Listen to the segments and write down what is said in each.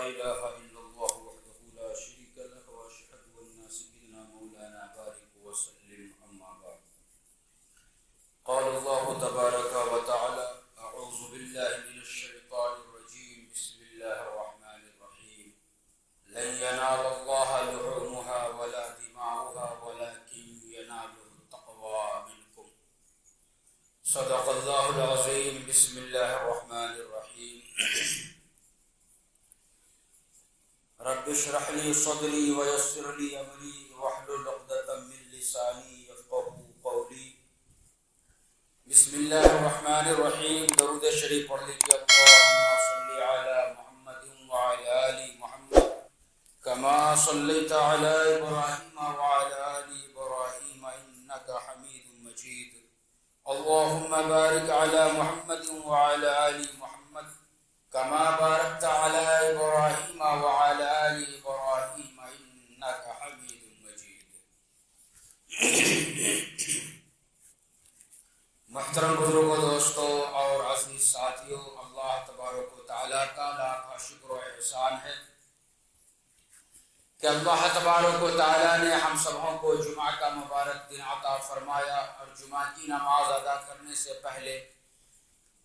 إله إلا الله وحده لا شريك له وأشهد أن سيدنا مولانا بارك وسلم أما بعد. قال الله تبارك وتعالى: أعوذ بالله من الشيطان الرجيم. بسم الله الرحمن الرحيم. لن ينال الله لحومها ولا دماؤها ولكن يناله التقوى منكم. صدق الله العظيم. بسم الله الرحمن الرحيم. رب اشرح لي صدري ويسر لي امري واحلل عقدة من لساني يفقهوا قولي. بسم الله الرحمن الرحیم. درود شریف پڑھ لیجیے. اللهم صل على محمد وعلى آل محمد كما صليت على ابراهيم وعلى آل ابراهيم انك حميد مجيد. اللهم بارك على محمد وعلى آل محمد كما باركت على ابراهيم وعلى آل ابراهيم انك حميد مجيد. محترم بزرگوں، دوستوں اور عزیز ساتھیوں، اللہ تبارک و تعالیٰ کا لاکھ شکر و احسان ہے کہ اللہ تبارک و تعالیٰ نے ہم سبوں کو جمعہ کا مبارک دن عطا فرمایا اور جمعہ کی نماز ادا کرنے سے پہلے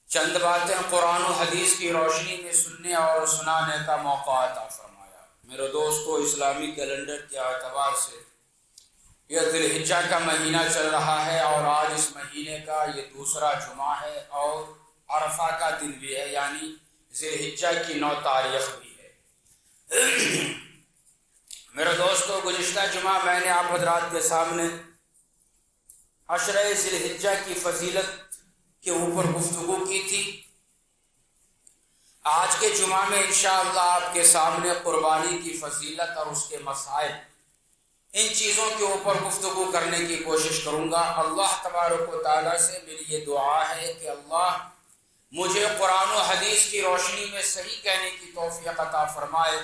چند باتیں قرآن و حدیث کی روشنی میں سننے اور سنانے کا موقع عطا فرمایا. میرے دوستو، اسلامی کیلنڈر کے اعتبار سے یہ ذی الحجہ کا مہینہ چل رہا ہے اور آج اس مہینے کا یہ دوسرا جمعہ ہے اور عرفہ کا دن بھی ہے، یعنی ذی الحجہ کی 9 تاریخ بھی ہے. میرے دوستو، گزشتہ جمعہ میں نے آپ حضرات کے سامنے عشرہ ذی الحجہ کی فضیلت کے اوپر گفتگو کی تھی. آج کے جمعہ میں انشاءاللہ آپ کے سامنے قربانی کی فضیلت اور اس کے مسائل، ان چیزوں کے اوپر گفتگو کرنے کی کوشش کروں گا. اللہ تبارک و تعالیٰ سے میری یہ دعا ہے کہ اللہ مجھے قرآن و حدیث کی روشنی میں صحیح کہنے کی توفیق عطا فرمائے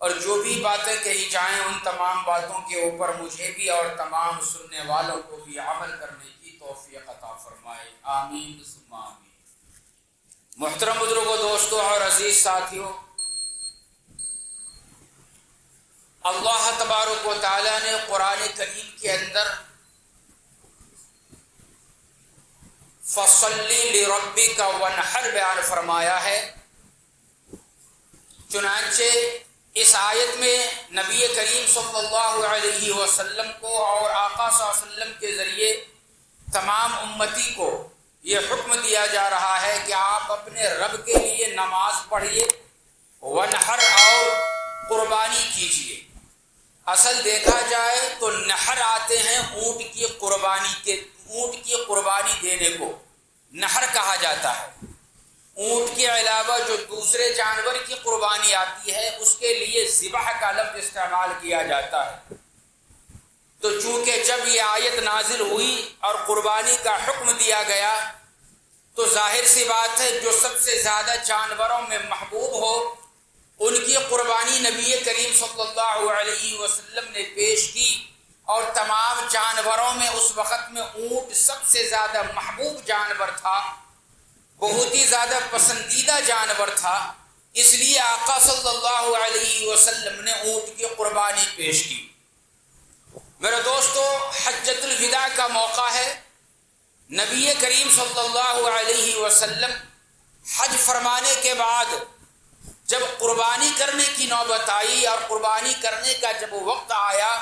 اور جو بھی باتیں کہی جائیں ان تمام باتوں کے اوپر مجھے بھی اور تمام سننے والوں کو بھی عمل کرنے کی توفیق عطا فرمائے. آمین ثم آمین. محترم بزرگوں، دوستوں اور عزیز ساتھیوں، اللہ تبارک و تعالیٰ نے قرآن کریم کے اندر فَصَلِّ لِرَبِّكَ وَانْحَرْ بیان فرمایا ہے. چنانچہ اس آیت میں نبی کریم صلی اللہ علیہ وسلم کو اور آقا صلی اللہ علیہ وسلم کے ذریعے تمام امتی کو یہ حکم دیا جا رہا ہے کہ آپ اپنے رب کے لیے نماز پڑھیے، ونحر اور قربانی کیجیے. اصل دیکھا جائے تو نحر آتے ہیں اونٹ کی قربانی دینے کو نحر کہا جاتا ہے. اونٹ کے علاوہ جو دوسرے جانور کی قربانی آتی ہے اس کے لیے ذبح کا لفظ استعمال کیا جاتا ہے. تو چونکہ جب یہ آیت نازل ہوئی اور قربانی کا حکم دیا گیا تو ظاہر سی بات ہے جو سب سے زیادہ جانوروں میں محبوب ہو ان کی قربانی نبی کریم صلی اللہ علیہ وسلم نے پیش کی. اور تمام جانوروں میں اس وقت میں اونٹ سب سے زیادہ محبوب جانور تھا، بہت ہی زیادہ پسندیدہ جانور تھا. اس لیے آقا صلی اللہ علیہ وسلم نے اونٹ کی قربانی پیش کی. میرے دوستو، حجۃ الوداع کا موقع ہے. نبی کریم صلی اللہ علیہ وسلم حج فرمانے کے بعد جب قربانی کرنے کی نوبت آئی اور قربانی کرنے کا جب وقت آیا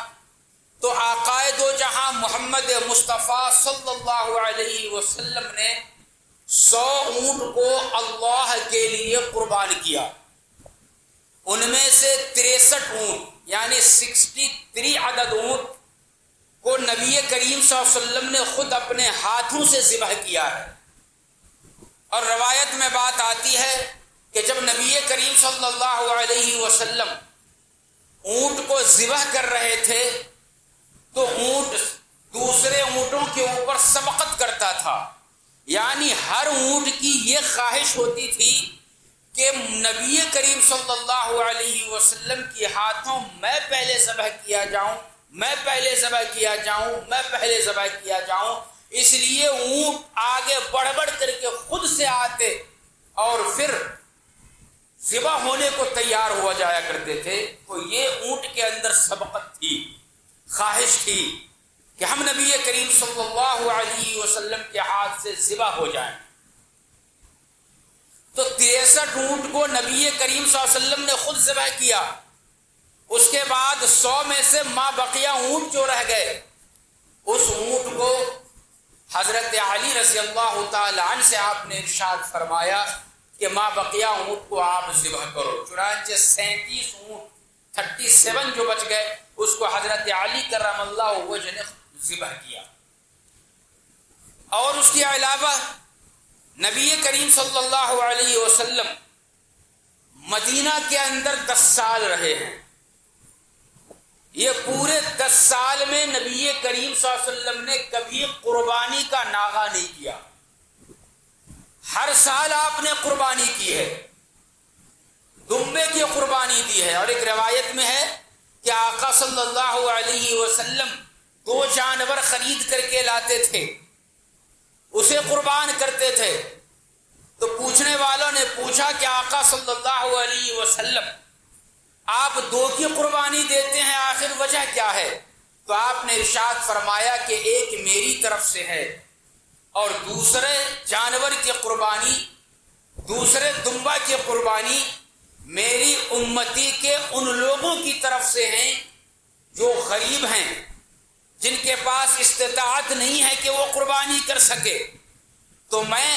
تو آقائے دو جہاں محمد مصطفیٰ صلی اللہ علیہ وسلم نے 100 اونٹ کو اللہ کے لیے قربان کیا. ان میں سے 63 اونٹ یعنی 63 عدد اونٹ کو نبی کریم صلی اللہ علیہ وسلم نے خود اپنے ہاتھوں سے ذبح کیا ہے. اور روایت میں بات آتی ہے کہ جب نبی کریم صلی اللہ علیہ وسلم اونٹ کو ذبح کر رہے تھے تو اونٹ دوسرے اونٹوں کے اوپر سبقت کرتا تھا. یعنی ہر اونٹ کی یہ خواہش ہوتی تھی کہ نبی کریم صلی اللہ علیہ وسلم کے ہاتھوں میں پہلے ذبح کیا جاؤں. اس لیے اونٹ آگے بڑھ کر کے خود سے آتے اور پھر ذبح ہونے کو تیار ہوا جایا کرتے تھے، تو یہ اونٹ کے اندر سبقت تھی، خواہش تھی کہ ہم نبی کریم صلی اللہ علیہ وسلم کے ہاتھ سے ذبح ہو جائیں۔ تو 63 اونٹ کو نبی کریم صلی اللہ علیہ وسلم نے خود ذبح کیا۔ اس کے بعد 100 میں سے ما بقیہ اونٹ جو رہ گئے، اس اونٹ کو حضرت علی رضی اللہ تعالی عنہ سے آپ نے ارشاد فرمایا کہ ما بقیہ اونٹ کو آپ ذبح کرو۔ چنانچہ 37 اونٹ 37 جو بچ گئے اس کو حضرت علی کرم اللہ وجہ نے ذبح کیا۔ اور اس کے علاوہ نبی کریم صلی اللہ علیہ وسلم مدینہ کے اندر 10 سال رہے ہیں۔ یہ پورے 10 سال میں نبی کریم صلی اللہ علیہ وسلم نے کبھی قربانی کا ناغہ نہیں کیا، ہر سال آپ نے قربانی کی ہے، دمبے کی قربانی دی ہے۔ اور ایک روایت میں ہے کہ آقا صلی اللہ علیہ وسلم 2 جانور خرید کر کے لاتے تھے، اسے قربان کرتے تھے۔ تو پوچھنے والوں نے پوچھا کہ آقا صلی اللہ علیہ وسلم آپ 2 کی قربانی دیتے ہیں، آخر وجہ کیا ہے؟ تو آپ نے ارشاد فرمایا کہ ایک میری طرف سے ہے اور دوسرے جانور کی قربانی، دوسرے دمبا کی قربانی میری امتی کے ان لوگوں کی طرف سے ہیں جو غریب ہیں، جن کے پاس استطاعت نہیں ہے کہ وہ قربانی کر سکے، تو میں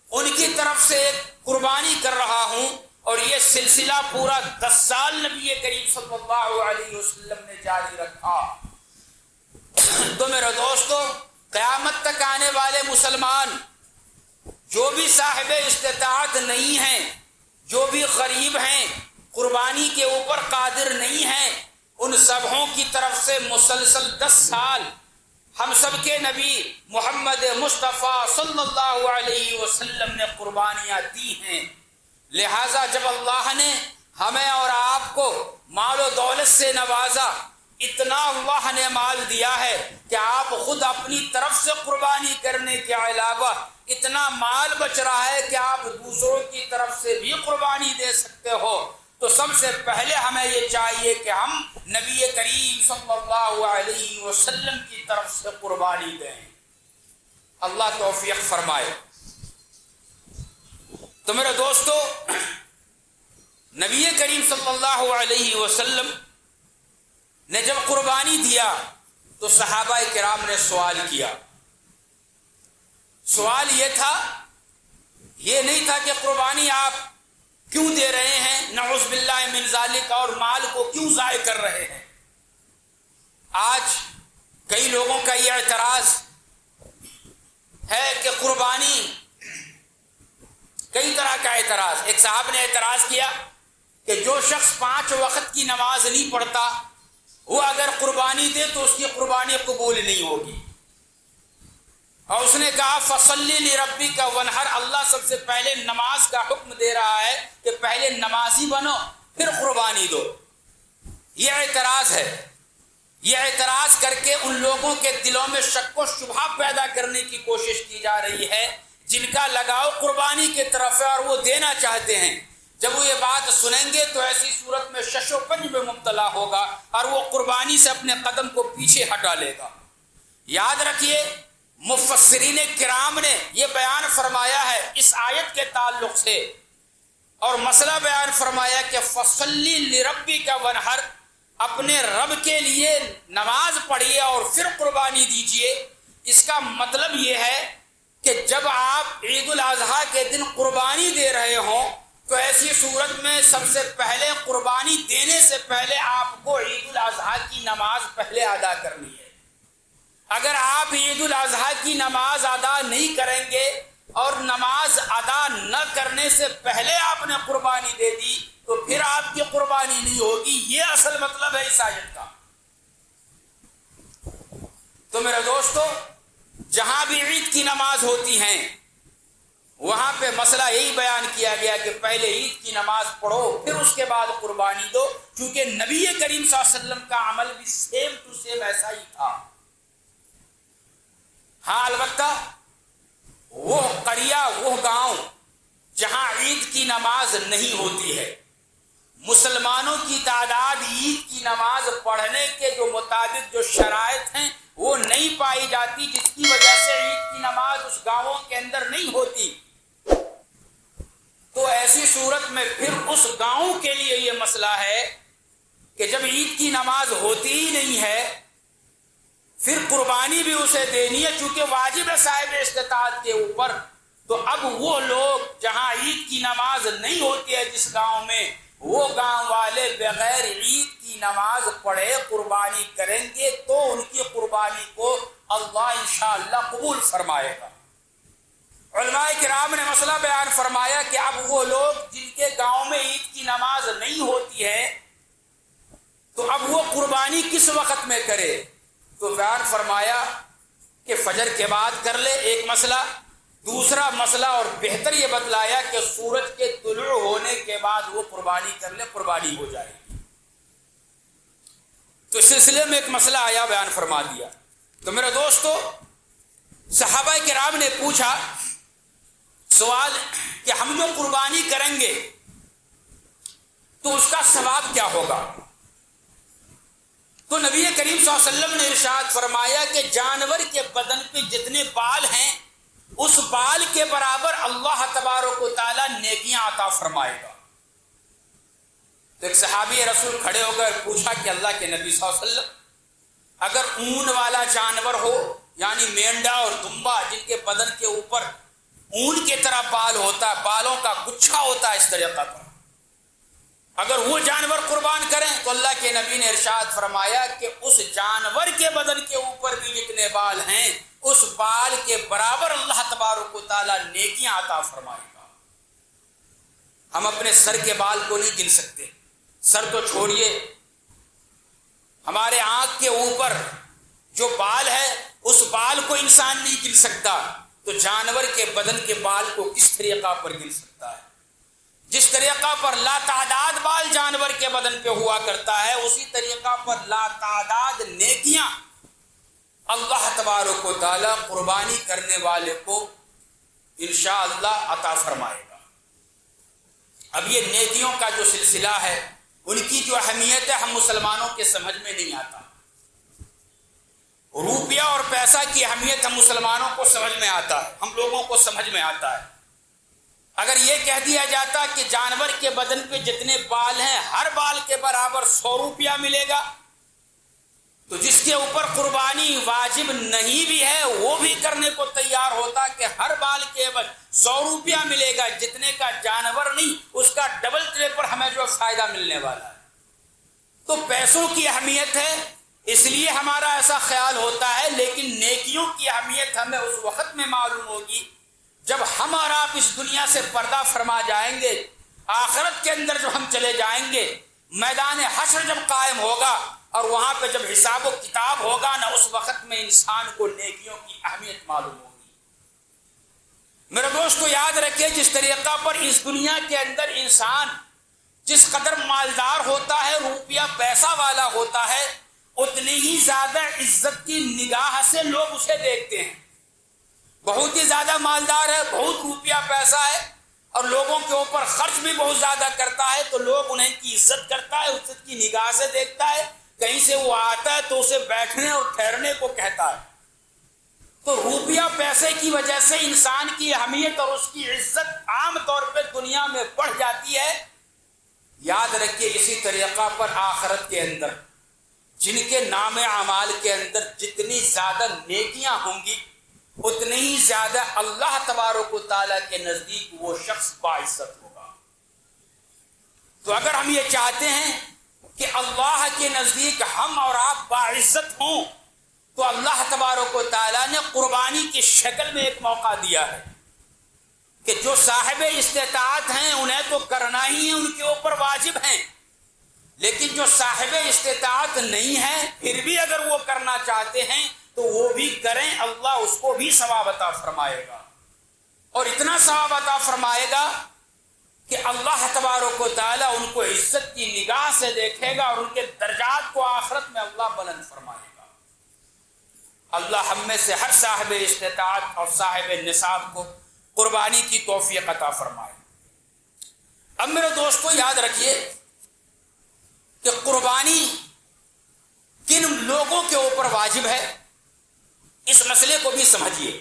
ان کی طرف سے ایک قربانی کر رہا ہوں۔ اور یہ سلسلہ پورا 10 سال نبی کریم صلی اللہ علیہ وسلم نے جاری رکھا۔ تو میرے دوستو، قیامت تک آنے والے مسلمان جو بھی صاحب استطاعت نہیں ہیں، جو بھی غریب ہیں، قربانی کے اوپر قادر نہیں ہیں، ان سبوں کی طرف سے مسلسل 10 سال ہم سب کے نبی محمد مصطفیٰ صلی اللہ علیہ وسلم نے قربانیاں دی ہیں۔ لہٰذا جب اللہ نے ہمیں اور آپ کو مال و دولت سے نوازا، اتنا اللہ نے مال دیا ہے کہ آپ خود اپنی طرف سے قربانی کرنے کے علاوہ اتنا مال بچ رہا ہے کہ آپ دوسروں کی طرف سے بھی قربانی دے سکتے ہو۔ تو سب سے پہلے ہمیں یہ چاہیے کہ ہم نبی کریم صلی اللہ علیہ وسلم کی طرف سے قربانی دیں۔ اللہ توفیق فرمائے۔ تو میرے دوستو، نبی کریم صلی اللہ علیہ وسلم نے جب قربانی دیا تو صحابہ کرام نے سوال کیا۔ سوال یہ تھا، یہ نہیں تھا کہ قربانی آپ کیوں دے رہے ہیں، نعوذ باللہ من ذالک، اور مال کو کیوں ضائع کر رہے ہیں۔ آج کئی لوگوں کا یہ اعتراض ہے کہ قربانی، کئی طرح کا اعتراض۔ ایک صاحب نے اعتراض کیا کہ جو شخص 5 وقت کی نماز نہیں پڑھتا، وہ اگر قربانی دے تو اس کی قربانی قبول نہیں ہوگی۔ اور اس نے کہا فصلی لربک وانحر، اللہ سب سے پہلے نماز کا حکم دے رہا ہے کہ پہلے نمازی بنو پھر قربانی دو۔ یہ اعتراض ہے۔ یہ اعتراض کر کے ان لوگوں کے دلوں میں شک و شبہ پیدا کرنے کی کوشش کی جا رہی ہے جن کا لگاؤ قربانی کی طرف ہے اور وہ دینا چاہتے ہیں۔ جب وہ یہ بات سنیں گے تو ایسی صورت میں شش و پنج میں مبتلا ہوگا اور وہ قربانی سے اپنے قدم کو پیچھے ہٹا لے گا۔ یاد رکھیے، مفسرین کرام نے یہ بیان فرمایا ہے اس آیت کے تعلق سے، اور مسئلہ بیان فرمایا کہ فصلی لربک وانحر، اپنے رب کے لیے نماز پڑھیے اور پھر قربانی دیجیے۔ اس کا مطلب یہ ہے کہ جب آپ عید الاضحیٰ کے دن قربانی دے رہے ہوں تو ایسی صورت میں سب سے پہلے قربانی دینے سے پہلے آپ کو عید الاضحیٰ کی نماز پہلے ادا کرنی ہے۔ اگر آپ عید الاضحیٰ کی نماز ادا نہیں کریں گے اور نماز ادا نہ کرنے سے پہلے آپ نے قربانی دے دی تو پھر آپ کی قربانی نہیں ہوگی۔ یہ اصل مطلب ہے اس آیت کا۔ تو میرے دوستو، جہاں بھی عید کی نماز ہوتی ہیں وہاں پہ مسئلہ یہی بیان کیا گیا کہ پہلے عید کی نماز پڑھو پھر اس کے بعد قربانی دو، کیونکہ نبی کریم صلی اللہ علیہ وسلم کا عمل بھی سیم ٹو سیم ایسا ہی تھا۔ ہاں البتہ وہ قریہ، وہ گاؤں جہاں عید کی نماز نہیں ہوتی ہے، مسلمانوں کی تعداد عید کی نماز پڑھنے کے جو مطابق جو شرائط ہیں وہ نہیں پائی جاتی، جس کی وجہ سے عید کی نماز اس گاؤں کے اندر نہیں ہوتی، تو ایسی صورت میں پھر اس گاؤں کے لیے یہ مسئلہ ہے کہ جب عید کی نماز ہوتی ہی نہیں ہے، پھر قربانی بھی اسے دینی ہے چونکہ واجب ہے صاحب استطاعت کے اوپر، تو اب وہ لوگ جہاں عید کی نماز نہیں ہوتی ہے جس گاؤں میں، وہ گاؤں والے بغیر عید کی نماز پڑھے قربانی کریں گے تو ان کی قربانی کو اللہ انشاءاللہ قبول فرمائے گا۔ علماء کرام نے مسئلہ بیان فرمایا کہ اب وہ لوگ جن کے گاؤں میں عید کی نماز نہیں ہوتی ہے تو اب وہ قربانی کس وقت میں کرے، تو بیان فرمایا کہ فجر کے بعد کر لے، ایک مسئلہ۔ دوسرا مسئلہ اور بہتر یہ بتلایا کہ سورج کے طلوع ہونے کے بعد وہ قربانی کر لے، قربانی ہو جائے گی۔ تو اس سلسلے میں ایک مسئلہ آیا، بیان فرما دیا۔ تو میرے دوستو، صحابہ کرام نے پوچھا سوال کہ ہم جو قربانی کریں گے تو اس کا ثواب کیا ہوگا؟ تو نبی کریم صلی اللہ علیہ وسلم نے ارشاد فرمایا کہ جانور کے بدن پہ جتنے بال ہیں اس بال کے برابر اللہ تبارک و تعالی نیکیاں عطا فرمائے گا۔ تو ایک صحابی رسول کھڑے ہو کر پوچھا کہ اللہ کے نبی صلی اللہ علیہ وسلم، اگر اون والا جانور ہو، یعنی مینڈا اور دمبا جن کے بدن کے اوپر اون کی طرح بال ہوتا ہے، بالوں کا گچھا ہوتا ہے اس طریقہ پر، اگر وہ جانور قربان کریں تو اللہ کے نبی نے ارشاد فرمایا کہ اس جانور کے بدن کے اوپر بھی جتنے بال ہیں اس بال کے برابر اللہ تبارک و تعالی نیکیاں عطا فرمائے گا۔ ہم اپنے سر کے بال کو نہیں گن سکتے، سر تو چھوڑیے، ہمارے آنکھ کے اوپر جو بال ہے اس بال کو انسان نہیں گن سکتا، تو جانور کے بدن کے بال کو کس طریقہ پر گن سکتا ہے؟ جس طریقہ پر لا تعداد بال جانور کے بدن پہ ہوا کرتا ہے، اسی طریقہ پر لا تعداد نیکیاں اللہ تبارک و تعالی قربانی کرنے والے کو انشاءاللہ عطا فرمائے گا۔ اب یہ نیکیوں کا جو سلسلہ ہے، ان کی جو اہمیت ہے ہم مسلمانوں کے سمجھ میں نہیں آتا۔ روپیہ اور پیسہ کی اہمیت ہم مسلمانوں کو سمجھ میں آتا ہے، ہم لوگوں کو سمجھ میں آتا ہے۔ اگر یہ کہہ دیا جاتا کہ جانور کے بدن پہ جتنے بال ہیں ہر بال کے برابر 100 روپیہ ملے گا، تو جس کے اوپر قربانی واجب نہیں بھی ہے وہ بھی کرنے کو تیار ہوتا کہ ہر بال کے عوض 100 روپیہ ملے گا، جتنے کا جانور نہیں اس کا ڈبل ٹرپل ہمیں جو فائدہ ملنے والا ہے۔ تو پیسوں کی اہمیت ہے اس لیے ہمارا ایسا خیال ہوتا ہے، لیکن نیکیوں کی اہمیت ہمیں اس وقت میں معلوم ہوگی جب ہم اور آپ اس دنیا سے پردہ فرما جائیں گے، آخرت کے اندر جب ہم چلے جائیں گے، میدان حشر جب قائم ہوگا اور وہاں پہ جب حساب و کتاب ہوگا نا، اس وقت میں انسان کو نیکیوں کی اہمیت معلوم ہوگی۔ میرے دوستو یاد رکھیں، جس طریقہ پر اس دنیا کے اندر انسان جس قدر مالدار ہوتا ہے، روپیہ پیسہ والا ہوتا ہے، اتنی ہی زیادہ عزت کی نگاہ سے لوگ اسے دیکھتے ہیں۔ بہت ہی زیادہ مالدار ہے، بہت روپیہ پیسہ ہے اور لوگوں کے اوپر خرچ بھی بہت زیادہ کرتا ہے، تو لوگ انہیں کی عزت کرتا ہے، عزت کی نگاہ سے دیکھتا ہے۔ کہیں سے وہ آتا ہے تو اسے بیٹھنے اور ٹھہرنے کو کہتا ہے۔ تو روپیہ پیسے کی وجہ سے انسان کی اہمیت اور اس کی عزت عام طور پہ دنیا میں بڑھ جاتی ہے۔ یاد رکھیے اسی طریقہ پر آخرت کے اندر جن کے نام اعمال کے اندر جتنی زیادہ نیکیاں ہوں گی اتنی ہی زیادہ اللہ تبارک و تعالیٰ کے نزدیک وہ شخص باعزت ہوگا۔ تو اگر ہم یہ چاہتے ہیں کہ اللہ کے نزدیک ہم اور آپ باعزت ہوں، تو اللہ تبارک و تعالیٰ نے قربانی کی شکل میں ایک موقع دیا ہے کہ جو صاحب استطاعت ہیں انہیں تو کرنا ہی ہے، ان کے اوپر واجب ہیں، لیکن جو صاحب استطاعت نہیں ہے پھر بھی اگر وہ کرنا چاہتے ہیں تو وہ بھی کریں، اللہ اس کو بھی ثواب عطا فرمائے گا، اور اتنا ثواب عطا فرمائے گا کہ اللہ تبارک و تعالیٰ ان کو عزت کی نگاہ سے دیکھے گا اور ان کے درجات کو آخرت میں اللہ بلند فرمائے گا۔ اللہ ہم میں سے ہر صاحب استطاعت اور صاحب نصاب کو قربانی کی توفیق عطا فرمائے۔ اب میرے دوستو یاد رکھیے کہ قربانی کن لوگوں کے اوپر واجب ہے، اس مسئلے کو بھی سمجھیے۔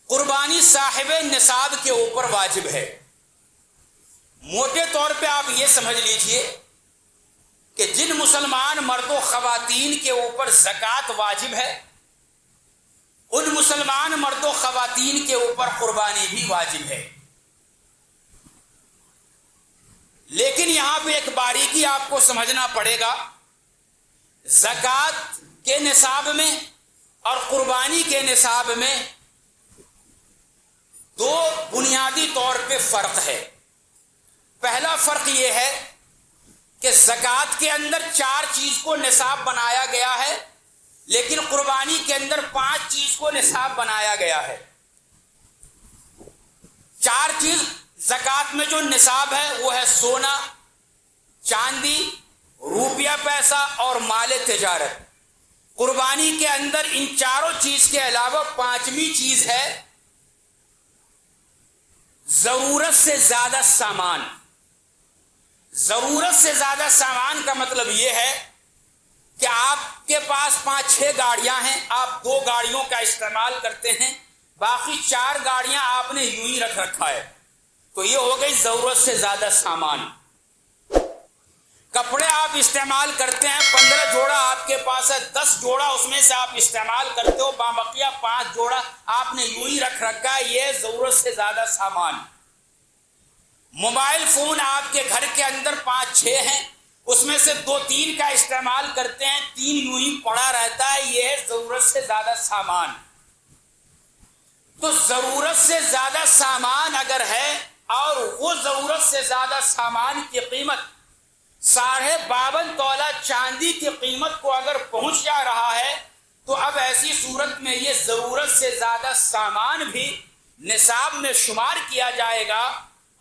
قربانی صاحب نصاب کے اوپر واجب ہے۔ موٹے طور پہ آپ یہ سمجھ لیجئے کہ جن مسلمان مرد و خواتین کے اوپر زکوٰۃ واجب ہے، ان مسلمان مرد و خواتین کے اوپر قربانی بھی واجب ہے۔ لیکن یہاں پہ ایک باریکی آپ کو سمجھنا پڑے گا، زکوٰۃ کے نصاب میں اور قربانی کے نصاب میں دو بنیادی طور پہ فرق ہے۔ پہلا فرق یہ ہے کہ زکوٰۃ کے اندر 4 چیز کو نصاب بنایا گیا ہے، لیکن قربانی کے اندر 5 چیز کو نصاب بنایا گیا ہے۔ 4 چیز زکوٰۃ میں جو نصاب ہے وہ ہے سونا، چاندی، روپیہ پیسہ اور مال تجارت۔ قربانی کے اندر ان 4 چیز کے علاوہ 5ویں چیز ہے ضرورت سے زیادہ سامان۔ ضرورت سے زیادہ سامان کا مطلب یہ ہے کہ آپ کے پاس 5-6 گاڑیاں ہیں، آپ 2 گاڑیوں کا استعمال کرتے ہیں، باقی 4 گاڑیاں آپ نے یوں ہی رکھ رکھا ہے، تو یہ ہو گئی ضرورت سے زیادہ سامان۔ کپڑے آپ استعمال کرتے ہیں، 15 جوڑا آپ کے پاس ہے، 10 جوڑا اس میں سے آپ استعمال کرتے ہو، بامبقیہ 5 جوڑا آپ نے یوں ہی رکھ رکھا ہے، یہ ضرورت سے زیادہ سامان۔ موبائل فون آپ کے گھر کے اندر 5-6 ہیں، اس میں سے 2-3 کا استعمال کرتے ہیں، 3 یوں ہی پڑا رہتا ہے، یہ ہے ضرورت سے زیادہ سامان۔ تو ضرورت سے زیادہ سامان اگر ہے اور وہ ضرورت سے زیادہ سامان کی قیمت 52.5 تولہ چاندی کی قیمت کو اگر پہنچ جا رہا ہے، تو اب ایسی صورت میں یہ ضرورت سے زیادہ سامان بھی نصاب میں شمار کیا جائے گا،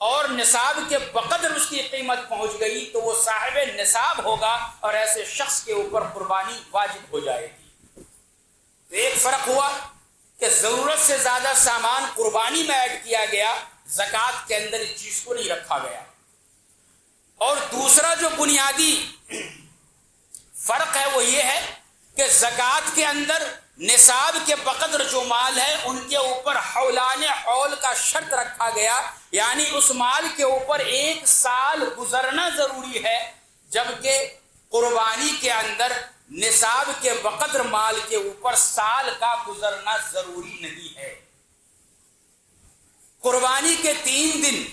اور نصاب کے بقدر اس کی قیمت پہنچ گئی تو وہ صاحب نصاب ہوگا اور ایسے شخص کے اوپر قربانی واجب ہو جائے گی۔ تو ایک فرق ہوا کہ ضرورت سے زیادہ سامان قربانی میں ایڈ کیا گیا، زکوٰۃ کے اندر اس چیز کو نہیں رکھا گیا۔ اور دوسرا جو بنیادی فرق ہے وہ یہ ہے کہ زکوٰۃ کے اندر نصاب کے بقدر جو مال ہے ان کے اوپر حولان حول کا شرط رکھا گیا، یعنی اس مال کے اوپر 1 سال گزرنا ضروری ہے، جبکہ قربانی کے اندر نصاب کے بقدر مال کے اوپر سال کا گزرنا ضروری نہیں ہے۔ قربانی کے 3 دن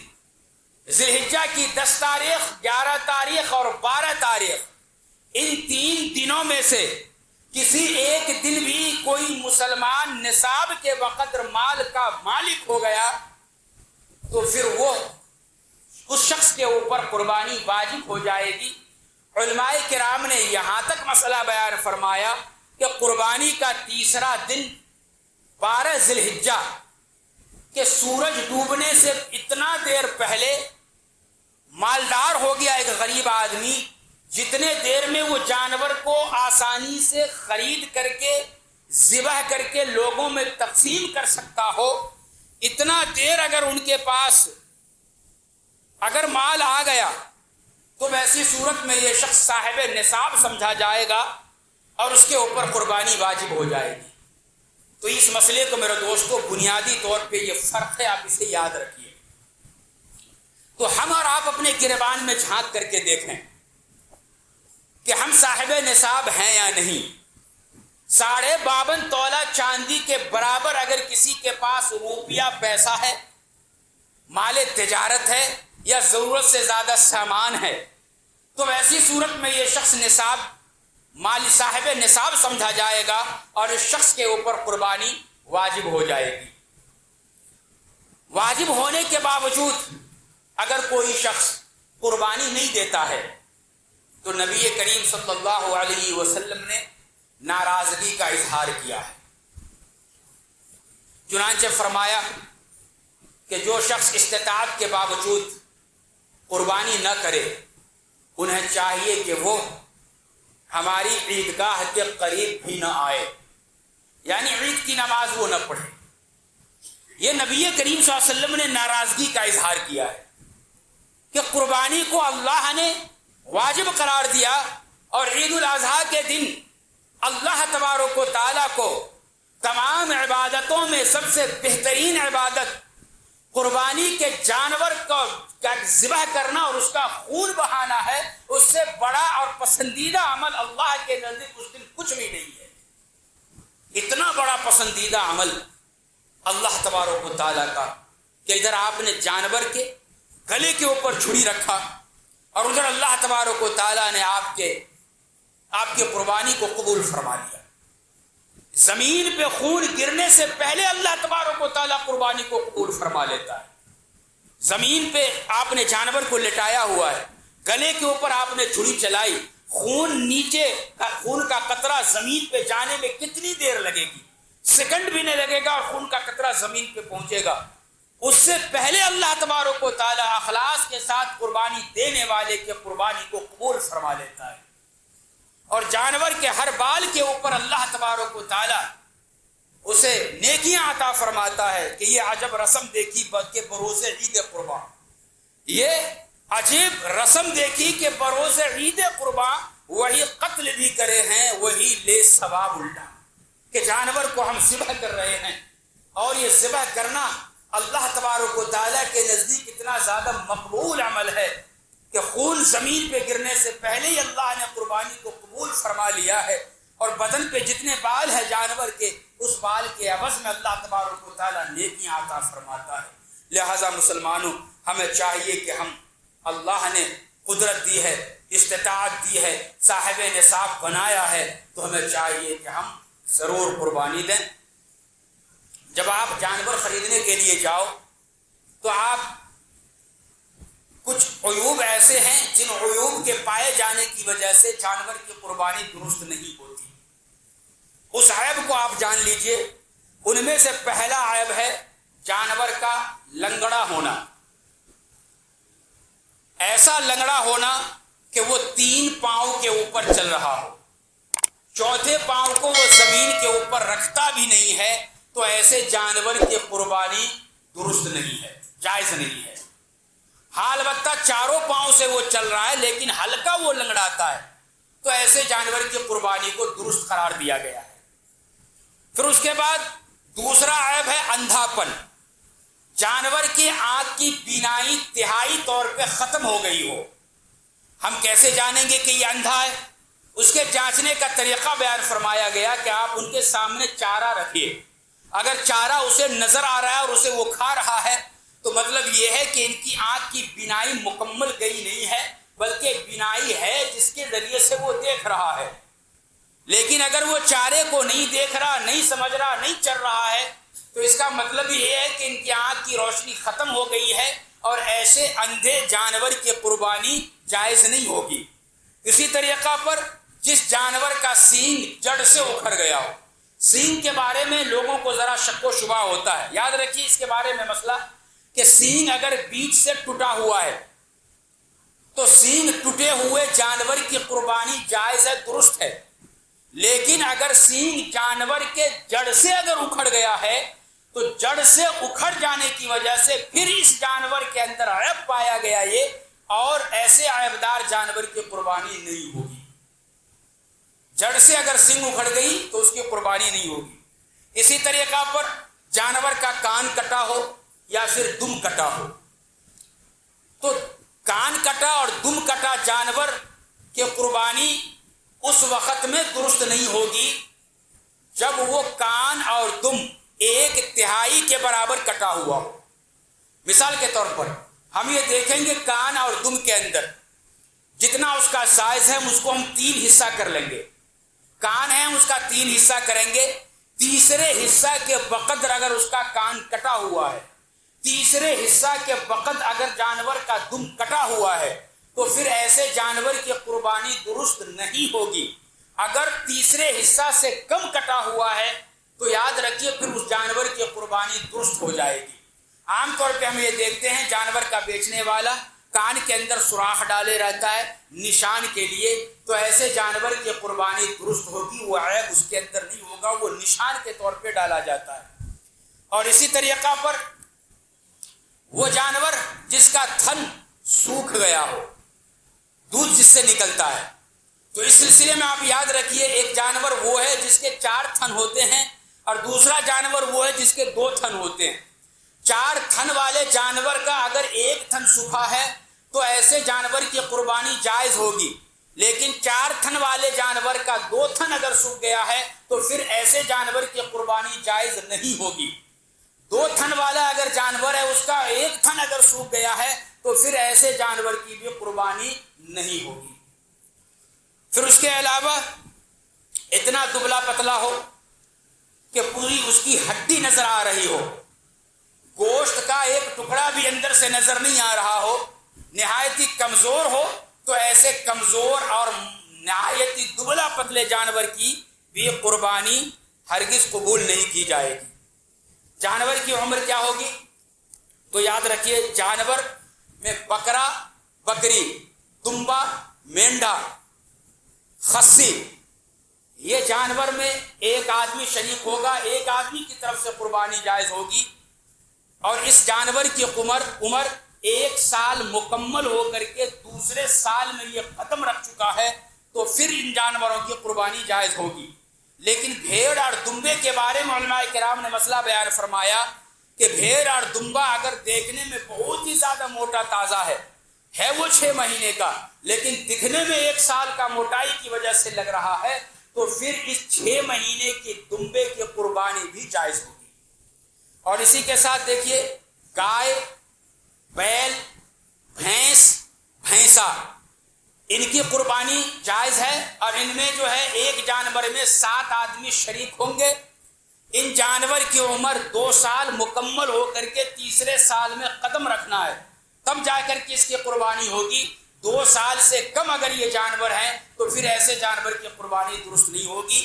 ذی الحجہ کی 10 تاریخ، 11 تاریخ اور 12 تاریخ، ان 3 دنوں میں سے کسی ایک دن بھی کوئی مسلمان نصاب کے بقدر مال کا مالک ہو گیا تو پھر وہ اس شخص کے اوپر قربانی واجب ہو جائے گی۔ علماء کرام نے یہاں تک مسئلہ بیان فرمایا کہ قربانی کا 3را دن 12 ذی الحجہ کہ سورج ڈوبنے سے اتنا دیر پہلے مالدار ہو گیا ایک غریب آدمی، جتنے دیر میں وہ جانور کو آسانی سے خرید کر کے ذبح کر کے لوگوں میں تقسیم کر سکتا ہو، اتنا دیر اگر ان کے پاس اگر مال آ گیا تو ویسی صورت میں یہ شخص صاحب نصاب سمجھا جائے گا اور اس کے اوپر قربانی واجب ہو جائے گی۔ تو اس مسئلے کو میرے دوستو بنیادی طور پہ یہ فرق ہے، آپ اسے یاد رکھیے۔ تو ہم اور آپ اپنے گریبان میں جھانک کر کے دیکھیں کہ ہم صاحب نصاب ہیں یا نہیں۔ 52.5 تولہ چاندی کے برابر اگر کسی کے پاس روپیہ پیسہ ہے، مال تجارت ہے یا ضرورت سے زیادہ سامان ہے، تو ایسی صورت میں یہ شخص نصاب مال صاحب نصاب سمجھا جائے گا اور اس شخص کے اوپر قربانی واجب ہو جائے گی۔ واجب ہونے کے باوجود اگر کوئی شخص قربانی نہیں دیتا ہے تو نبی کریم صلی اللہ علیہ وسلم نے ناراضگی کا اظہار کیا ہے۔ چنانچہ فرمایا کہ جو شخص استطاعت کے باوجود قربانی نہ کرے، انہیں چاہیے کہ وہ ہماری عیدگاہ کے قریب بھی نہ آئے، یعنی عید کی نماز وہ نہ پڑھے۔ یہ نبی کریم صلی اللہ علیہ وسلم نے ناراضگی کا اظہار کیا ہے کہ قربانی کو اللہ نے واجب قرار دیا، اور عید الاضحیٰ کے دن اللہ تبارک و تعالیٰ کو تمام عبادتوں میں سب سے بہترین عبادت قربانی کے جانور کو ذبح کرنا اور اس کا خون بہانا ہے۔ اس سے بڑا اور پسندیدہ عمل اللہ کے نزدیک اس دن کچھ بھی نہیں ہے۔ اتنا بڑا پسندیدہ عمل اللہ تبارک و تعالیٰ کا کہ ادھر آپ نے جانور کے گلے کے اوپر چھری رکھا، اور ادھر اللہ تبارک و تعالیٰ نے آپ کے قربانی کو قبول فرما لیا۔ زمین پہ خون گرنے سے پہلے اللہ تبارک و تعالیٰ قربانی کو قبول فرما لیتا ہے۔ زمین پہ آپ نے جانور کو لٹایا ہوا ہے، گلے کے اوپر آپ نے چھری چلائی، خون کا قطرہ زمین پہ جانے میں کتنی دیر لگے گی؟ سیکنڈ بھی نہیں لگے گا، اور خون کا قطرہ زمین پہ پہنچے گا۔ اس سے پہلے اللہ تبارک و تعالیٰ اخلاص کے ساتھ قربانی دینے والے کی قربانی کو قبول فرما لیتا ہے، اور جانور کے ہر بال کے اوپر اللہ تبارک و تعالیٰ اسے نیکیاں عطا فرماتا ہے کہ یہ عجب رسم دیکھی کہ بروز عید قرباں، یہ عجیب رسم دیکھی کہ بروز عید قرباں وہی قتل بھی کرے ہیں وہی لے ثواب الٹا، کہ جانور کو ہم ذبح کر رہے ہیں، اور یہ ذبح کرنا اللہ تبارک و تعالیٰ کے نزدیک اتنا زیادہ مقبول عمل ہے کہ خون زمین پہ گرنے سے پہلے ہی اللہ نے قربانی کو قبول فرما لیا ہے، اور بدن پہ جتنے بال ہے جانور کے، اس بال کے عوض میں اللہ تبارک و تعالیٰ نیکیاں عطا فرماتا ہے۔ لہذا مسلمانوں، ہمیں چاہیے کہ ہم، اللہ نے قدرت دی ہے، استطاعت دی ہے، صاحب نصاب بنایا ہے، تو ہمیں چاہیے کہ ہم ضرور قربانی دیں۔ جب آپ جانور خریدنے کے لیے جاؤ تو آپ کچھ عیوب ایسے ہیں جن عیوب کے پائے جانے کی وجہ سے جانور کی قربانی درست نہیں ہوتی، اس عیب کو آپ جان لیجئے۔ ان میں سے پہلا عیب ہے جانور کا لنگڑا ہونا، ایسا لنگڑا ہونا کہ وہ 3 پاؤں کے اوپر چل رہا ہو، چوتھے پاؤں کو وہ زمین کے اوپر رکھتا بھی نہیں ہے، تو ایسے جانور کی قربانی درست نہیں ہے، جائز نہیں ہے۔ ہاں البتہ 4 پاؤں سے وہ چل رہا ہے لیکن ہلکا وہ لنگڑاتا ہے، تو ایسے جانور کی قربانی کو درست قرار دیا گیا ہے۔ پھر اس کے بعد دوسرا عیب ہے اندھا پن، جانور کی آنکھ کی بینائی تہائی طور پہ ختم ہو گئی ہو۔ ہم کیسے جانیں گے کہ یہ اندھا ہے؟ اس کے جانچنے کا طریقہ بیان فرمایا گیا کہ آپ ان کے سامنے چارہ رکھیے، اگر چارہ اسے نظر آ رہا ہے اور اسے وہ کھا رہا ہے تو مطلب یہ ہے کہ ان کی آنکھ کی بینائی مکمل گئی نہیں ہے، بلکہ بینائی ہے جس کے ذریعے سے وہ دیکھ رہا ہے۔ لیکن اگر وہ چارے کو نہیں دیکھ رہا، نہیں سمجھ رہا، نہیں چل رہا ہے، تو اس کا مطلب یہ ہے کہ ان کی آنکھ کی روشنی ختم ہو گئی ہے، اور ایسے اندھے جانور کی قربانی جائز نہیں ہوگی۔ اسی طریقہ پر جس جانور کا سینگ جڑ سے اکھڑ گیا ہو، سینگ کے بارے میں لوگوں کو ذرا شک و شبہ ہوتا ہے، یاد رکھیے اس کے بارے میں مسئلہ کہ سینگ اگر بیچ سے ٹوٹا ہوا ہے تو سینگ ٹوٹے ہوئے جانور کی قربانی جائز ہے، درست ہے، لیکن اگر سینگ جانور کے جڑ سے اگر اکھڑ گیا ہے تو جڑ سے اکھڑ جانے کی وجہ سے پھر اس جانور کے اندر عیب پایا گیا یہ، اور ایسے عیبدار جانور کی قربانی نہیں ہوگی۔ جڑ سے اگر سینگ اکھڑ گئی تو اس کی قربانی نہیں ہوگی۔ اسی طریقہ پر جانور کا کان کٹا ہو یا پھر دم کٹا ہو، تو کان کٹا اور دم کٹا جانور کی قربانی اس وقت میں درست نہیں ہوگی جب وہ کان اور دم 1/3 کے برابر کٹا ہوا ہو۔ مثال کے طور پر ہم یہ دیکھیں گے کان اور دم کے اندر جتنا اس کا سائز ہے اس کو ہم 3 حصہ کر لیں گے۔ کان ہے اس کا 3 حصہ کریں گے، تیسرے حصہ کے بقدر اگر اس کا کان کٹا ہوا ہے، تیسرے حصہ کے بقدر اگر جانور کا دم کٹا ہوا ہے، تو پھر ایسے جانور کی قربانی درست نہیں ہوگی۔ اگر تیسرے حصہ سے کم کٹا ہوا ہے تو یاد رکھیے پھر اس جانور کی قربانی درست ہو جائے گی۔ عام طور پہ ہم یہ دیکھتے ہیں جانور کا بیچنے والا کان کے اندر سوراخ ڈالے رہتا ہے نشان کے لیے، تو ایسے جانور کی قربانی درست ہوگی، وہ عیب اس کے اندر نہیں ہوگا، وہ نشان کے طور پہ ڈالا جاتا ہے۔ اور اسی طریقہ پر وہ جانور جس کا تھن سوکھ گیا ہو، دودھ جس سے نکلتا ہے، تو اس سلسلے میں آپ یاد رکھیے ایک جانور وہ ہے جس کے 4 تھن ہوتے ہیں اور دوسرا جانور وہ ہے جس کے 2 تھن ہوتے ہیں۔ 4 تھن والے جانور کا اگر ایک تھن سوکھا ہے تو ایسے جانور کی قربانی جائز ہوگی، لیکن 4 تھن والے جانور کا 2 تھن اگر سوکھ گیا ہے تو پھر ایسے جانور کی قربانی جائز نہیں ہوگی۔ 2 تھن والا اگر جانور ہے اس کا 1 تھن اگر سوکھ گیا ہے تو پھر ایسے جانور کی بھی قربانی نہیں ہوگی۔ پھر اس کے علاوہ اتنا دبلا پتلا ہو کہ پوری اس کی ہڈی نظر آ رہی ہو، گوشت کا ایک ٹکڑا بھی اندر سے نظر نہیں آ رہا ہو، نہایت ہی کمزور ہو، تو ایسے کمزور اور نہایت ہی دبلا پتلے جانور کی بھی قربانی ہرگز قبول نہیں کی جائے گی۔ جانور کی عمر کیا ہوگی؟ تو یاد رکھیے جانور میں بکرا، بکری، دمبا، مینڈا، خسی، یہ جانور میں ایک آدمی شریک ہوگا، ایک آدمی کی طرف سے قربانی جائز ہوگی، اور اس جانور کی عمر 1 سال مکمل ہو کر کے دوسرے سال میں یہ قدم رکھ چکا ہے تو پھر ان جانوروں کی قربانی جائز ہوگی۔ لیکن بھیڑ اور دمبے کے بارے میں علماء کرام نے مسئلہ بیان فرمایا کہ بھیڑ اور دمبا اگر دیکھنے میں بہت ہی زیادہ موٹا تازہ ہے وہ 6 مہینے کا، لیکن دکھنے میں 1 سال کا موٹائی کی وجہ سے لگ رہا ہے، تو پھر اس 6 مہینے کی دمبے کی قربانی بھی جائز ہوگی۔ اور اسی کے ساتھ دیکھیے گائے، بیل، بھینس، بھینسا، ان کی قربانی جائز ہے، اور ان میں جو ہے ایک جانور میں 7 آدمی شریک ہوں گے۔ ان جانور کی عمر 2 سال مکمل ہو کر کے تیسرے سال میں قدم رکھنا ہے، تب جا کر کے اس کی قربانی ہوگی۔ 2 سال سے کم اگر یہ جانور ہیں تو پھر ایسے جانور کی قربانی درست نہیں ہوگی۔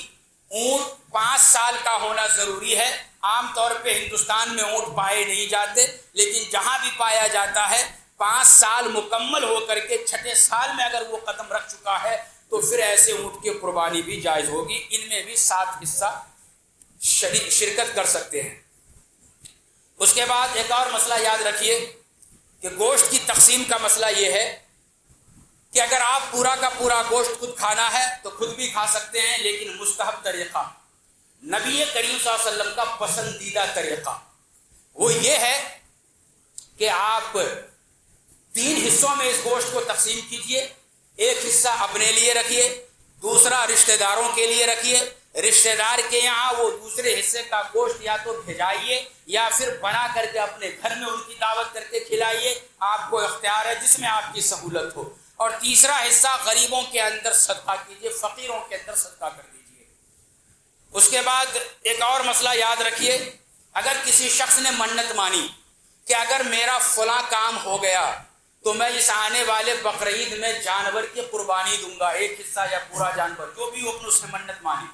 اونٹ 5 سال کا ہونا ضروری ہے۔ عام طور پہ ہندوستان میں اونٹ پائے نہیں جاتے، لیکن جہاں بھی پایا جاتا ہے 5 سال مکمل ہو کر کے 6 سال میں اگر وہ قدم رکھ چکا ہے تو پھر ایسے اونٹ کی قربانی بھی جائز ہوگی۔ ان میں بھی 7 حصہ شرکت کر سکتے ہیں۔ اس کے بعد ایک اور مسئلہ یاد رکھیے کہ گوشت کی تقسیم کا مسئلہ یہ ہے کہ اگر آپ پورا کا پورا گوشت خود کھانا ہے تو خود بھی کھا سکتے ہیں، لیکن مستحب طریقہ، نبی کریم صلی اللہ علیہ وسلم کا پسندیدہ طریقہ وہ یہ ہے کہ آپ 3 حصوں میں اس گوشت کو تقسیم کیجئے۔ ایک حصہ اپنے لیے رکھیے، دوسرا رشتہ داروں کے لیے رکھیے، رشتہ دار کے یہاں وہ دوسرے حصے کا گوشت یا تو بھیجائیے یا پھر بنا کر کے اپنے گھر میں ان کی دعوت کر کے کھلائیے، آپ کو اختیار ہے جس میں آپ کی سہولت ہو۔ اور تیسرا حصہ غریبوں کے اندر صدقہ کیجیے، فقیروں کے اندر صدقہ کر دیجیے۔ اس کے بعد ایک اور مسئلہ یاد رکھیے، اگر کسی شخص نے منت مانی کہ اگر میرا فلاں کام ہو گیا تو میں اس آنے والے بقرعید میں جانور کی قربانی دوں گا، ایک حصہ یا پورا جانور، جو بھی ہو اس نے منت مانی،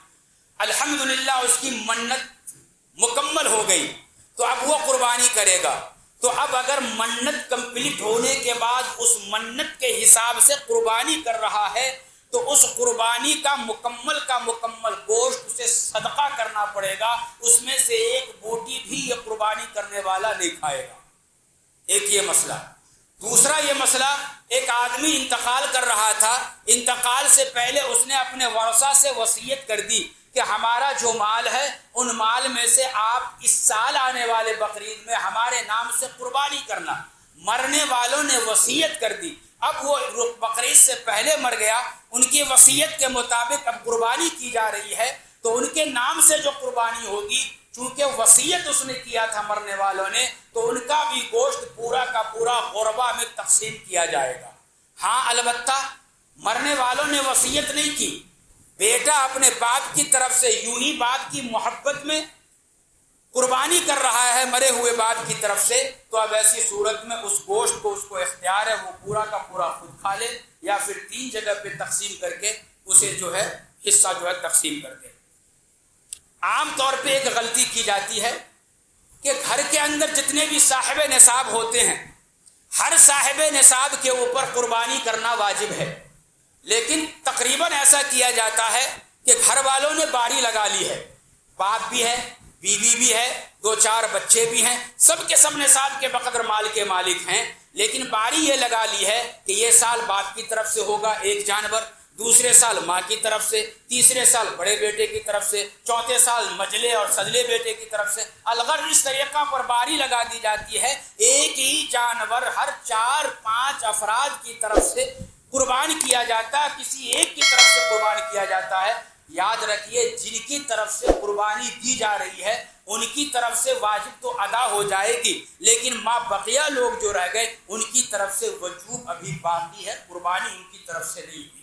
الحمدللہ اس کی منت مکمل ہو گئی تو اب وہ قربانی کرے گا۔ تو اب اگر منت کمپلیٹ ہونے کے بعد اس منت کے حساب سے قربانی کر رہا ہے تو اس قربانی کا مکمل گوشت اسے صدقہ کرنا پڑے گا، اس میں سے ایک بوٹی بھی یہ قربانی کرنے والا نہیں کھائے گا۔ ایک یہ مسئلہ۔ دوسرا یہ مسئلہ، ایک آدمی انتقال کر رہا تھا، انتقال سے پہلے اس نے اپنے ورثہ سے وصیت کر دی کہ ہمارا جو مال ہے ان مال میں سے آپ اس سال آنے والے بقرعید میں ہمارے نام سے قربانی کرنا۔ مرنے والوں نے وصیت کر دی، اب وہ بقرعید سے پہلے مر گیا، ان کی وصیت کے مطابق اب قربانی کی جا رہی ہے، تو ان کے نام سے جو قربانی ہوگی، چونکہ وصیت اس نے کیا تھا مرنے والوں نے، تو ان کا بھی گوشت پورا کا پورا غربا میں تقسیم کیا جائے گا۔ ہاں البتہ مرنے والوں نے وصیت نہیں کی، بیٹا اپنے باپ کی طرف سے یوں ہی باپ کی محبت میں قربانی کر رہا ہے مرے ہوئے باپ کی طرف سے، تو اب ایسی صورت میں اس گوشت کو اس کو اختیار ہے وہ پورا کا پورا خود کھا لے یا پھر 3 جگہ پہ تقسیم کر کے اسے جو ہے حصہ جو ہے تقسیم کر دے۔ عام طور پہ ایک غلطی کی جاتی ہے کہ گھر کے اندر جتنے بھی صاحب نصاب ہوتے ہیں ہر صاحب نصاب کے اوپر قربانی کرنا واجب ہے، لیکن تقریباً ایسا کیا جاتا ہے کہ گھر والوں نے باری لگا لی ہے، باپ بھی ہے، بیوی بھی ہے، 2-4 بچے بھی ہیں، سب کے سب نصاب کے بقدر مال کے مالک ہیں، لیکن باری یہ لگا لی ہے کہ یہ سال باپ کی طرف سے ہوگا ایک جانور، دوسرے سال ماں کی طرف سے، تیسرے سال بڑے بیٹے کی طرف سے، چوتھے سال مجلے اور سجلے بیٹے کی طرف سے، الغرض اس طریقہ پر باری لگا دی جاتی ہے، ایک ہی جانور ہر 4-5 افراد کی طرف سے قربان کیا جاتا ہے، کسی ایک کی طرف سے قربان کیا جاتا ہے۔ یاد رکھیے جن کی طرف سے قربانی دی جا رہی ہے ان کی طرف سے واجب تو ادا ہو جائے گی، لیکن ما بقیہ لوگ جو رہ گئے ان کی طرف سے وجوب ابھی باقی ہے، قربانی ان کی طرف سے نہیں ہوئی،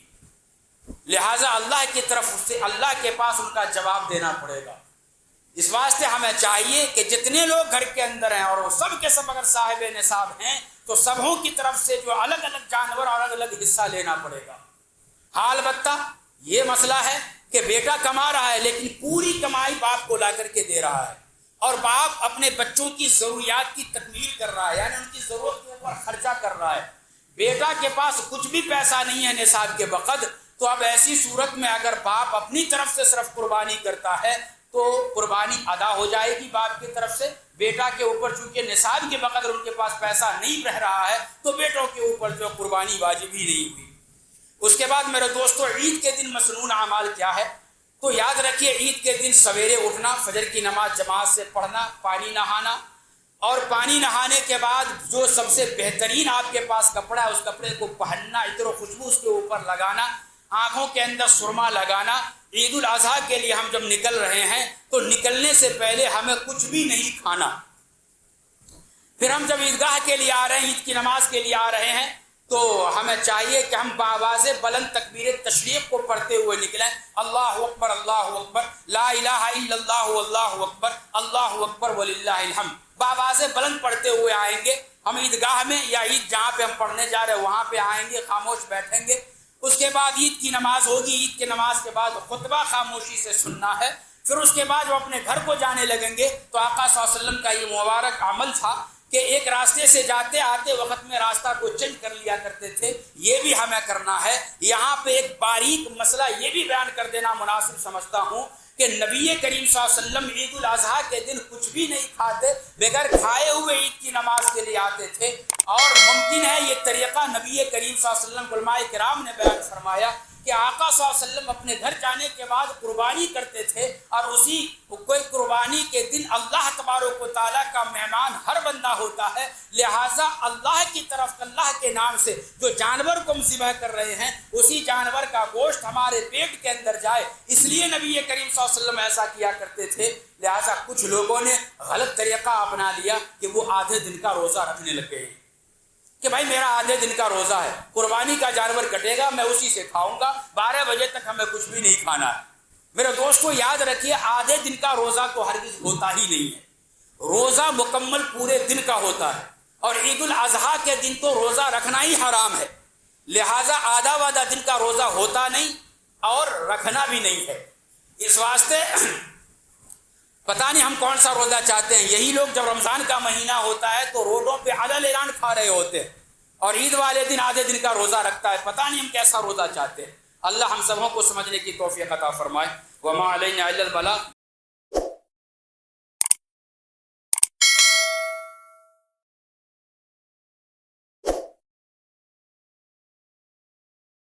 لہٰذا اللہ کی طرف سے اللہ کے پاس ان کا جواب دینا پڑے گا۔ اس واسطے ہمیں چاہیے کہ جتنے لوگ گھر کے اندر ہیں اور وہ سب کے سب اگر صاحب نصاب ہیں تو سبوں کی طرف سے جو الگ الگ جانور اور الگ الگ حصہ لینا پڑے گا۔ ہاں البتہ یہ مسئلہ ہے کہ بیٹا کما رہا ہے لیکن پوری کمائی باپ کو لا کر کے دے رہا ہے، اور باپ اپنے بچوں کی ضروریات کی تکمیل کر رہا ہے، یعنی ان کی ضرورت کے اوپر خرچہ کر رہا ہے، بیٹا کے پاس کچھ بھی پیسہ نہیں ہے نصاب کے وقت، تو اب ایسی صورت میں اگر باپ اپنی طرف سے صرف قربانی کرتا ہے تو قربانی ادا ہو جائے گی باپ کی طرف سے، بیٹا کے اوپر چونکہ نصاب کے بقدر ان کے پاس پیسہ نہیں رہ رہا ہے تو بیٹوں کے اوپر جو قربانی واجب ہی نہیں ہوئی۔ اس کے بعد میرے دوستو عید کے دن مسنون اعمال کیا ہے؟ تو یاد رکھیے عید کے دن سویرے اٹھنا، فجر کی نماز جماعت سے پڑھنا، پانی نہانا، اور پانی نہانے کے بعد جو سب سے بہترین آپ کے پاس کپڑا ہے اس کپڑے کو پہننا، عطر و خوشبو اس کے اوپر لگانا، آنکھوں کے اندر سرما لگانا۔ عید الاضحیٰ کے لیے ہم جب نکل رہے ہیں تو نکلنے سے پہلے ہمیں کچھ بھی نہیں کھانا، پھر ہم جب عیدگاہ کے لیے آ رہے ہیں، عید کی نماز کے لیے آ رہے ہیں تو ہمیں چاہیے کہ ہم بآواز بلند تکبیر تشریق کو پڑھتے ہوئے نکلیں، اللہ اکبر اللہ اکبر، لا الہ الا اللہ اللہ اکبر، اللہ اکبر وللہ الحمد، بآواز بلند پڑھتے ہوئے آئیں گے۔ ہم عیدگاہ میں یا عید جہاں پہ ہم پڑھنے جا رہے ہیں وہاں پہ آئیں گے، خاموش بیٹھیں گے، اس کے بعد عید کی نماز ہوگی، عید کی نماز کے بعد خطبہ خاموشی سے سننا ہے، پھر اس کے بعد وہ اپنے گھر کو جانے لگیں گے۔ تو آقا صلی اللہ علیہ وسلم کا یہ مبارک عمل تھا کہ ایک راستے سے جاتے آتے وقت میں راستہ کو چینج کر لیا کرتے تھے، یہ بھی ہمیں کرنا ہے۔ یہاں پہ ایک باریک مسئلہ یہ بھی بیان کر دینا مناسب سمجھتا ہوں کہ نبی کریم صلی اللہ علیہ وسلم عید الاضحیٰ کے دن کچھ بھی نہیں کھاتے، بغیر کھائے ہوئے عید کی نماز کے لیے آتے تھے، اور ممکن ہے یہ طریقہ نبی کریم صلی اللہ علیہ وسلم علماء کرام نے بیان فرمایا کہ آقا صلی اللہ علیہ وسلم اپنے گھر جانے کے بعد قربانی کرتے تھے، اور اسی کوئی قربانی کے دن اللہ تبارک و تعالیٰ کا مہمان ہر بندہ ہوتا ہے، لہٰذا اللہ کی طرف اللہ کے نام سے جو جانور کو ہم ذبح کر رہے ہیں اسی جانور کا گوشت ہمارے پیٹ کے اندر جائے، اس لیے نبی کریم صلی اللہ علیہ وسلم ایسا کیا کرتے تھے۔ لہٰذا کچھ لوگوں نے غلط طریقہ اپنا لیا کہ وہ آدھے دن کا روزہ رکھنے لگ گئے کہ بھائی میرا آدھے دن کا روزہ ہے، قربانی کا جانور کٹے گا میں اسی سے کھاؤں گا، 12 بجے تک ہمیں کچھ بھی نہیں کھانا ہے۔ میرے دوستو یاد رکھیے آدھے دن کا روزہ تو ہرگز ہوتا ہی نہیں ہے، روزہ مکمل پورے دن کا ہوتا ہے، اور عید الاضحیٰ کے دن تو روزہ رکھنا ہی حرام ہے، لہٰذا آدھا وادھا دن کا روزہ ہوتا نہیں اور رکھنا بھی نہیں ہے۔ اس واسطے پتہ نہیں ہم کون سا روزہ چاہتے ہیں، یہی لوگ جب رمضان کا مہینہ ہوتا ہے تو روڈوں پہ علل اعلان کھا رہے ہوتے ہیں، اور عید والے دن آدھے دن کا روزہ رکھتا ہے، پتہ نہیں ہم کیسا روزہ چاہتے ہیں۔ اللہ ہم سبوں کو سمجھنے کی توفیق عطا فرمائے۔ وما علینا الا البلاغ۔